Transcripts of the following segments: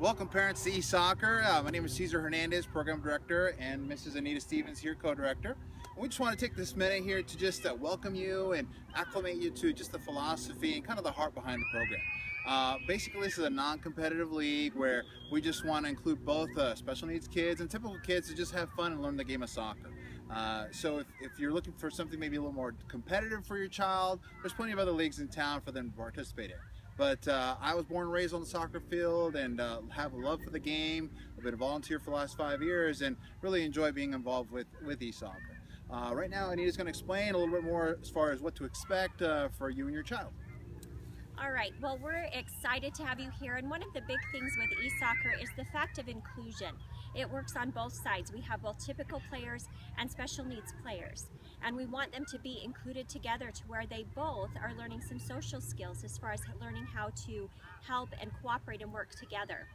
Welcome parents to eSoccer. My name is Cesar Hernandez, Program Director, and Mrs. Anita Stevens here, Co-Director. We just want to take this minute here to just welcome you and acclimate you to just the philosophy and kind of the heart behind the program. Basically, this is a non-competitive league where we just want to include both special needs kids and typical kids to just have fun and learn the game of soccer. So if you're looking for something maybe a little more competitive for your child, there's plenty of other leagues in town for them to participate in. But I was born and raised on the soccer field and have a love for the game. I've been a volunteer for the last 5 years and really enjoy being involved with eSoccer. Right now, Anita's going to explain a little bit more as far as what to expect for you and your child. All right, well, we're excited to have you here, and one of the big things with eSoccer is the fact of inclusion. It works on both sides. We have both typical players and special needs players, and we want them to be included together to where they both are learning some social skills as far as learning how to help and cooperate and work together.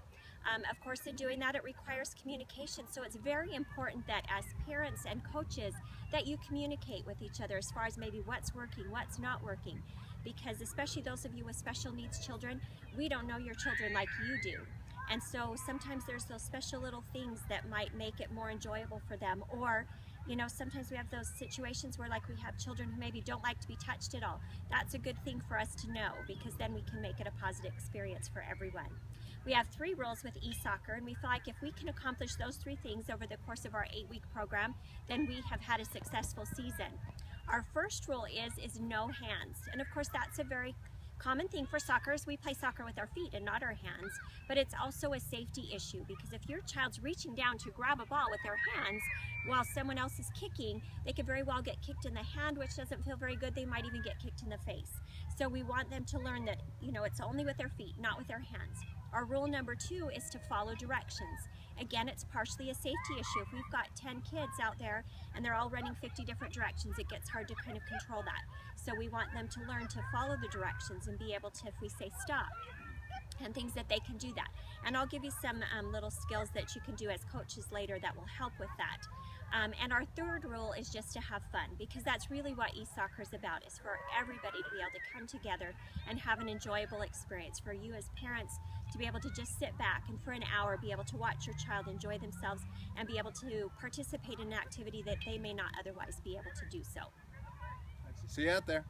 Of course, in doing that, it requires communication, so it's very important that as parents and coaches that you communicate with each other as far as maybe what's working, what's not working, because especially those of you with special needs children, we don't know your children like you do. And so sometimes there's those special little things that might make it more enjoyable for them, or sometimes we have those situations where like we have children who maybe don't like to be touched at all. That's a good thing for us to know, because then we can make it a positive experience for everyone. We have 3 rules with eSoccer, and we feel like if we can accomplish those 3 things over the course of our 8-week program, then we have had a successful season. Our first rule is no hands, and of course that's a very common thing for soccer. Is we play soccer with our feet and not our hands, but it's also a safety issue, because if your child's reaching down to grab a ball with their hands while someone else is kicking, they could very well get kicked in the hand, which doesn't feel very good. They might even get kicked in the face. So we want them to learn that it's only with their feet, not with their hands. Our rule number 2 is to follow directions. Again, it's partially a safety issue. If we've got 10 kids out there and they're all running 50 different directions, it gets hard to kind of control that. So we want them to learn to follow the directions and be able to, if we say stop, and things that they can do that. And I'll give you some little skills that you can do as coaches later that will help with that. And our third rule is just to have fun, because that's really what eSoccer is about, is for everybody to be able to come together and have an enjoyable experience, for you as parents to be able to just sit back and for an hour be able to watch your child enjoy themselves and be able to participate in an activity that they may not otherwise be able to do so. See you out there.